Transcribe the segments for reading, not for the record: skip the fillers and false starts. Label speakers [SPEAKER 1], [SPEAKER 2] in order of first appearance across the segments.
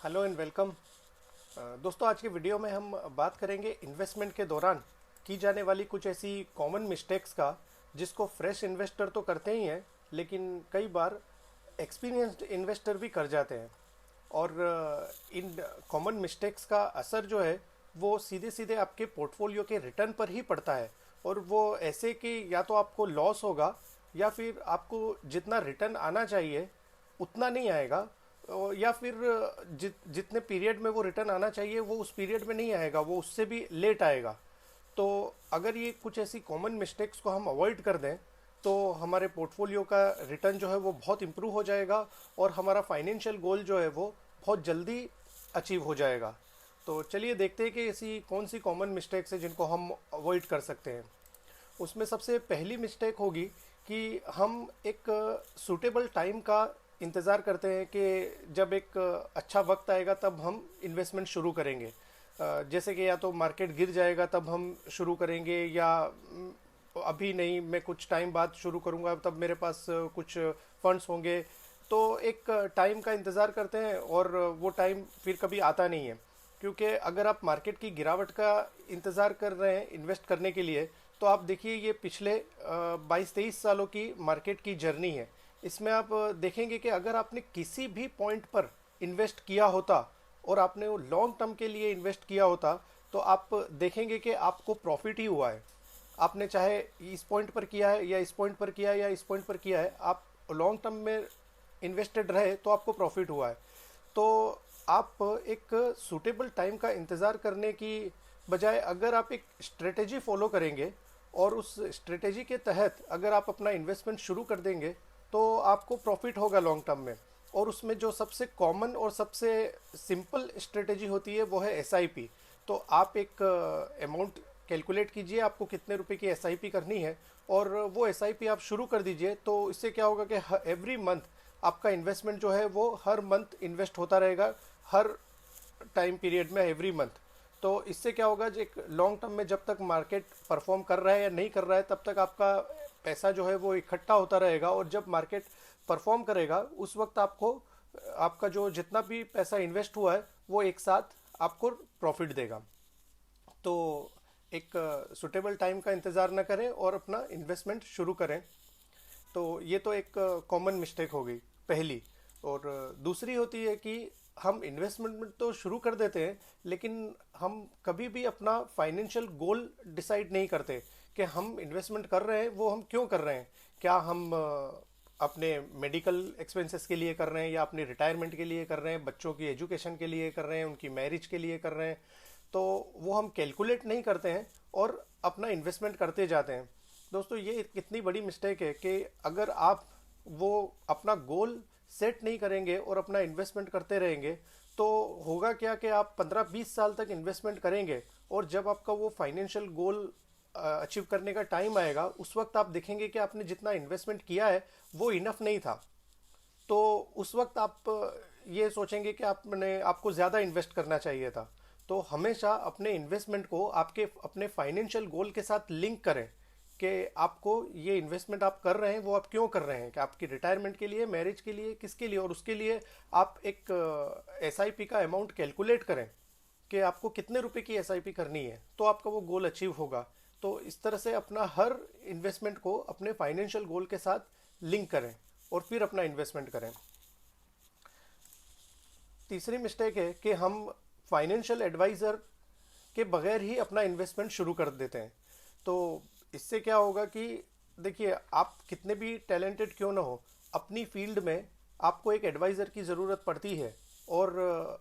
[SPEAKER 1] Hello and welcome. दोस्तों, आज के वीडियो में हम बात करेंगे इन्वेस्टमेंट के दौरान की जाने वाली कुछ ऐसी कॉमन मिस्टेक्स का, जिसको फ्रेश इन्वेस्टर तो करते ही हैं, लेकिन कई बार एक्सपीरियंस्ड इन्वेस्टर भी कर जाते हैं। और इन कॉमन मिस्टेक्स का असर जो है वो सीधे सीधे आपके पोर्टफोलियो के रिटर्न पर ही पड़ता है। और वो ऐसे कि या तो आपको लॉस होगा या फिर आपको जितना रिटर्न आना चाहिए उतना नहीं आएगा, या फिर जितने पीरियड में वो रिटर्न आना चाहिए वो उस पीरियड में नहीं आएगा, वो उससे भी लेट आएगा। तो अगर ये कुछ ऐसी कॉमन मिस्टेक्स को हम अवॉइड कर दें तो हमारे पोर्टफोलियो का रिटर्न जो है वो बहुत इम्प्रूव हो जाएगा और हमारा फाइनेंशियल गोल जो है वो बहुत जल्दी अचीव हो जाएगा। तो चलिए देखते हैं कि ऐसी कौन सी कॉमन मिस्टेक्स है जिनको हम अवॉइड कर सकते हैं। उसमें सबसे पहली मिस्टेक होगी कि हम एक सूटेबल टाइम का इंतज़ार करते हैं कि जब एक अच्छा वक्त आएगा तब हम इन्वेस्टमेंट शुरू करेंगे। जैसे कि या तो मार्केट गिर जाएगा तब हम शुरू करेंगे, या अभी नहीं, मैं कुछ टाइम बाद शुरू करूंगा, तब मेरे पास कुछ फंड्स होंगे। तो एक टाइम का इंतज़ार करते हैं और वो टाइम फिर कभी आता नहीं है। क्योंकि अगर आप मार्केट की गिरावट का इंतज़ार कर रहे हैं इन्वेस्ट करने के लिए, तो आप देखिए ये पिछले 22-23 सालों की मार्केट की जर्नी है। इसमें आप देखेंगे कि अगर आपने किसी भी पॉइंट पर इन्वेस्ट किया होता और आपने वो लॉन्ग टर्म के लिए इन्वेस्ट किया होता, तो आप देखेंगे कि आपको प्रॉफिट ही हुआ है। आपने चाहे इस पॉइंट पर किया है या इस पॉइंट पर किया है या इस पॉइंट पर किया है, आप लॉन्ग टर्म में इन्वेस्टेड रहे तो आपको प्रॉफिट हुआ है। तो आप एक सूटेबल टाइम का इंतज़ार करने की बजाय अगर आप एक स्ट्रेटेजी फॉलो करेंगे और उस स्ट्रेटेजी के तहत अगर आप अपना इन्वेस्टमेंट शुरू कर देंगे तो आपको प्रॉफिट होगा लॉन्ग टर्म में। और उसमें जो सबसे कॉमन और सबसे सिंपल स्ट्रेटेजी होती है वो है एसआईपी। तो आप एक अमाउंट कैलकुलेट कीजिए आपको कितने रुपए की एसआईपी करनी है, और वो एसआईपी आप शुरू कर दीजिए। तो इससे क्या होगा कि एवरी मंथ आपका इन्वेस्टमेंट जो है वो हर मंथ इन्वेस्ट होता रहेगा, हर टाइम पीरियड में, एवरी मंथ। तो इससे क्या होगा, जो एक लॉन्ग टर्म में जब तक मार्केट परफॉर्म कर रहा है या नहीं कर रहा है तब तक आपका पैसा जो है वो इकट्ठा होता रहेगा, और जब मार्केट परफॉर्म करेगा उस वक्त आपको आपका जो जितना भी पैसा इन्वेस्ट हुआ है वो एक साथ आपको प्रॉफिट देगा। तो एक सुटेबल टाइम का इंतज़ार ना करें और अपना इन्वेस्टमेंट शुरू करें। तो ये तो एक कॉमन मिस्टेक हो गई पहली। और दूसरी होती है कि हम इन्वेस्टमेंट तो शुरू कर देते हैं, लेकिन हम कभी भी अपना फाइनेंशियल गोल डिसाइड नहीं करते कि हम इन्वेस्टमेंट कर रहे हैं वो हम क्यों कर रहे हैं। क्या हम अपने मेडिकल एक्सपेंसेस के लिए कर रहे हैं, या अपनी रिटायरमेंट के लिए कर रहे हैं, बच्चों की एजुकेशन के लिए कर रहे हैं, उनकी मैरिज के लिए कर रहे हैं। तो वो हम कैलकुलेट नहीं करते हैं और अपना इन्वेस्टमेंट करते जाते हैं। दोस्तों, ये कितनी बड़ी मिस्टेक है कि अगर आप वो अपना गोल सेट नहीं करेंगे और अपना इन्वेस्टमेंट करते रहेंगे तो होगा क्या कि आप 15-20 साल तक इन्वेस्टमेंट करेंगे, और जब आपका वो फाइनेंशियल गोल अचीव करने का टाइम आएगा उस वक्त आप देखेंगे कि आपने जितना इन्वेस्टमेंट किया है वो इनफ नहीं था। तो उस वक्त आप ये सोचेंगे कि आपने आपको ज़्यादा इन्वेस्ट करना चाहिए था। तो हमेशा अपने इन्वेस्टमेंट को आपके अपने फाइनेंशियल गोल के साथ लिंक करें कि आपको ये इन्वेस्टमेंट आप कर रहे हैं वो आप क्यों कर रहे हैं, कि आपकी रिटायरमेंट के लिए, मैरिज के लिए, किसके लिए। और उसके लिए आप एक एसआईपी का अमाउंट कैलकुलेट करें कि आपको कितने रुपए की एसआईपी करनी है, तो आपका वो गोल अचीव होगा। तो इस तरह से अपना हर इन्वेस्टमेंट को अपने फाइनेंशियल गोल के साथ लिंक करें और फिर अपना इन्वेस्टमेंट करें। तीसरी मिस्टेक है कि हम फाइनेंशियल एडवाइज़र के बगैर ही अपना इन्वेस्टमेंट शुरू कर देते हैं। तो इससे क्या होगा कि देखिए, आप कितने भी टैलेंटेड क्यों ना हो, अपनी फील्ड में आपको एक एडवाइज़र की ज़रूरत पड़ती है। और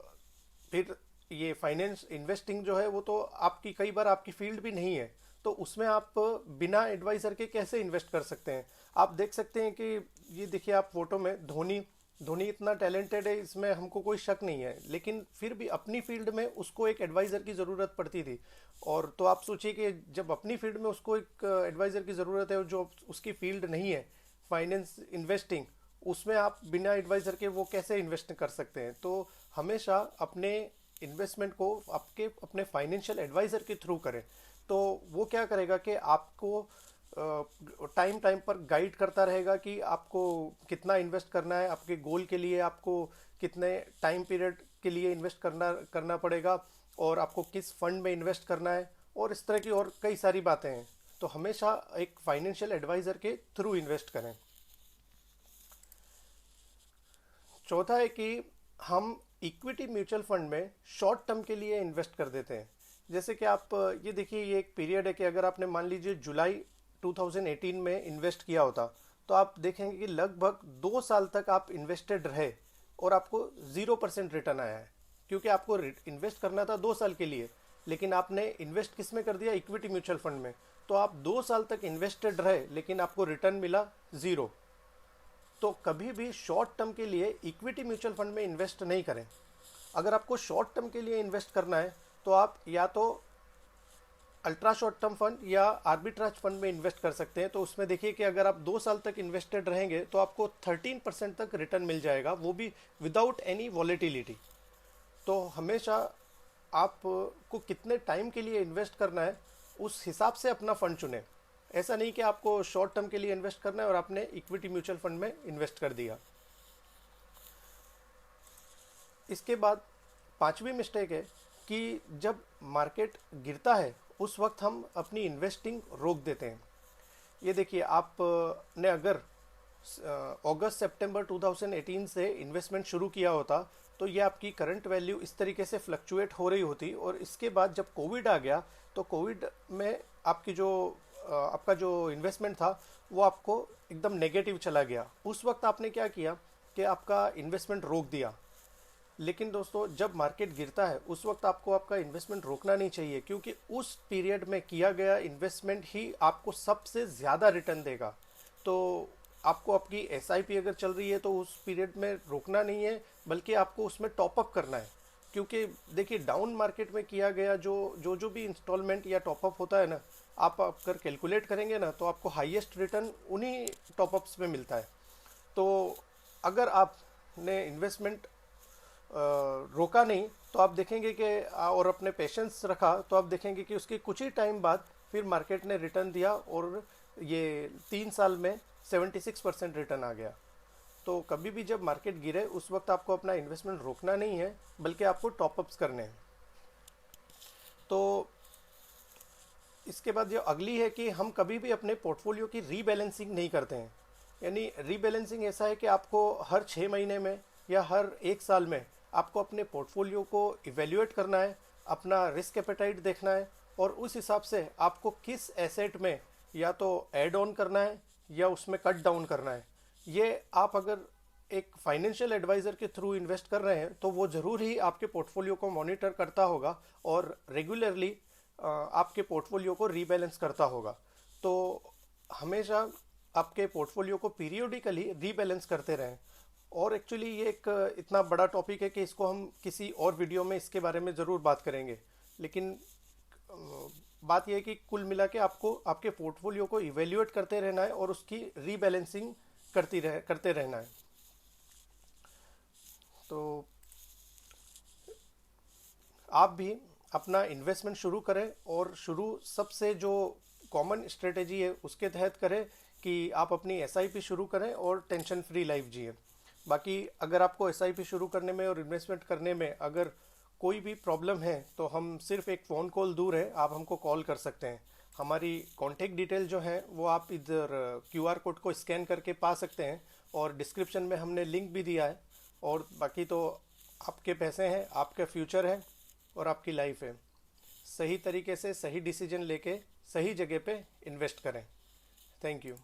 [SPEAKER 1] फिर ये फाइनेंस इन्वेस्टिंग जो है वो तो आपकी कई बार आपकी फील्ड भी नहीं है, तो उसमें आप बिना एडवाइज़र के कैसे इन्वेस्ट कर सकते हैं। आप देख सकते हैं कि ये देखिए, आप फोटो में धोनी धोनी इतना टैलेंटेड है, इसमें हमको कोई शक नहीं है, लेकिन फिर भी अपनी फील्ड में उसको एक एडवाइज़र की ज़रूरत पड़ती थी। और तो आप सोचिए कि जब अपनी फील्ड में उसको एक एडवाइज़र की ज़रूरत है जो उसकी फील्ड नहीं है, फाइनेंस इन्वेस्टिंग, उसमें आप बिना एडवाइज़र के वो कैसे इन्वेस्ट कर सकते हैं। तो हमेशा अपने इन्वेस्टमेंट को आपके अपने फाइनेंशियल एडवाइज़र के थ्रू करें। तो वो क्या करेगा कि आपको टाइम टाइम पर गाइड करता रहेगा कि आपको कितना इन्वेस्ट करना है, आपके गोल के लिए आपको कितने टाइम पीरियड के लिए इन्वेस्ट करना करना पड़ेगा, और आपको किस फंड में इन्वेस्ट करना है, और इस तरह की और कई सारी बातें हैं। तो हमेशा एक फाइनेंशियल एडवाइज़र के थ्रू इन्वेस्ट करें। चौथा है कि हम इक्विटी म्यूचुअल फंड में शॉर्ट टर्म के लिए इन्वेस्ट कर देते हैं। जैसे कि आप ये देखिए, ये एक पीरियड है कि अगर आपने मान लीजिए जुलाई 2018 में इन्वेस्ट किया होता, तो आप देखेंगे कि लगभग 2 साल तक आप इन्वेस्टेड रहे और आपको 0% रिटर्न आया है, क्योंकि आपको इन्वेस्ट करना था 2 साल के लिए, लेकिन आपने इन्वेस्ट किस में कर दिया, इक्विटी म्यूचुअल फंड में। तो आप 2 साल तक इन्वेस्टेड रहे लेकिन आपको रिटर्न मिला 0। तो कभी भी शॉर्ट टर्म के लिए इक्विटी म्यूचुअल फंड में इन्वेस्ट नहीं करें। अगर आपको शॉर्ट टर्म के लिए इन्वेस्ट करना है तो आप या तो अल्ट्रा शॉर्ट टर्म फंड या आर्बिट्राज फंड में इन्वेस्ट कर सकते हैं। तो उसमें देखिए कि अगर आप 2 साल तक इन्वेस्टेड रहेंगे तो आपको 13% तक रिटर्न मिल जाएगा, वो भी विदाउट एनी वॉलेटिलिटी। तो हमेशा आपको कितने टाइम के लिए इन्वेस्ट करना है उस हिसाब से अपना फंड चुनें। ऐसा नहीं कि आपको शॉर्ट टर्म के लिए इन्वेस्ट करना है और आपने इक्विटी म्यूचुअल फंड में इन्वेस्ट कर दिया। इसके बाद पांचवी मिस्टेक है कि जब मार्केट गिरता है उस वक्त हम अपनी इन्वेस्टिंग रोक देते हैं। ये देखिए, आपने अगर अगस्त सितंबर 2018 से इन्वेस्टमेंट शुरू किया होता तो ये आपकी करंट वैल्यू इस तरीके से फ्लक्चुएट हो रही होती, और इसके बाद जब कोविड आ गया तो कोविड में आपका जो इन्वेस्टमेंट था वो आपको एकदम नेगेटिव चला गया। उस वक्त आपने क्या किया कि आपका इन्वेस्टमेंट रोक दिया। लेकिन दोस्तों, जब मार्केट गिरता है उस वक्त आपको आपका इन्वेस्टमेंट रोकना नहीं चाहिए, क्योंकि उस पीरियड में किया गया इन्वेस्टमेंट ही आपको सबसे ज़्यादा रिटर्न देगा। तो आपको आपकी एसआईपी अगर चल रही है तो उस पीरियड में रोकना नहीं है, बल्कि आपको उसमें टॉपअप करना है। क्योंकि देखिए, डाउन मार्केट में किया गया जो भी इंस्टॉलमेंट या टॉपअप होता है ना, आप अगर कैलकुलेट करेंगे ना तो आपको हाईएस्ट रिटर्न उन्हीं टॉपअप्स में मिलता है। तो अगर आपने इन्वेस्टमेंट रोका नहीं तो आप देखेंगे कि और अपने पेशेंस रखा तो आप देखेंगे कि उसके कुछ ही टाइम बाद फिर मार्केट ने रिटर्न दिया और ये 3 साल में 76% रिटर्न आ गया। तो कभी भी जब मार्केट गिरे उस वक्त आपको अपना इन्वेस्टमेंट रोकना नहीं है, बल्कि आपको टॉपअप्स करने हैं। तो इसके बाद जो अगली है कि हम कभी भी अपने पोर्टफोलियो की रीबैलेंसिंग नहीं करते हैं। यानी रीबैलेंसिंग ऐसा है कि आपको हर 6 महीने में या हर 1 साल में आपको अपने पोर्टफोलियो को इवेल्युएट करना है, अपना रिस्क एपेटाइट देखना है, और उस हिसाब से आपको किस एसेट में या तो ऐड ऑन करना है या उसमें कट डाउन करना है। ये आप अगर एक फाइनेंशियल एडवाइज़र के थ्रू इन्वेस्ट कर रहे हैं तो वो ज़रूर ही आपके पोर्टफोलियो को मॉनिटर करता होगा और रेगुलरली आपके पोर्टफोलियो को रीबैलेंस करता होगा। तो हमेशा आपके पोर्टफोलियो को पीरियोडिकली रीबैलेंस करते रहें। और एक्चुअली ये एक इतना बड़ा टॉपिक है कि इसको हम किसी और वीडियो में इसके बारे में ज़रूर बात करेंगे। लेकिन बात यह है कि कुल मिला के आपको आपके पोर्टफोलियो को इवेल्युएट करते रहना है और उसकी रीबैलेंसिंग करते रहना है। तो आप भी अपना इन्वेस्टमेंट शुरू करें, और शुरू सबसे जो कॉमन स्ट्रेटेजी है उसके तहत करें कि आप अपनी एसआईपी शुरू करें और टेंशन फ्री लाइफ जिए। बाकी अगर आपको एसआईपी शुरू करने में और इन्वेस्टमेंट करने में अगर कोई भी प्रॉब्लम है तो हम सिर्फ एक फ़ोन कॉल दूर है, आप हमको कॉल कर सकते हैं। हमारी कॉन्टेक्ट डिटेल जो है वो आप इधर क्यूआर कोड को स्कैन करके पा सकते हैं, और डिस्क्रिप्शन में हमने लिंक भी दिया है। और बाकी तो आपके पैसे हैं, आपका फ्यूचर है और आपकी लाइफ है। सही तरीके से सही डिसीजन लेके सही जगह पे इन्वेस्ट करें। Thank you.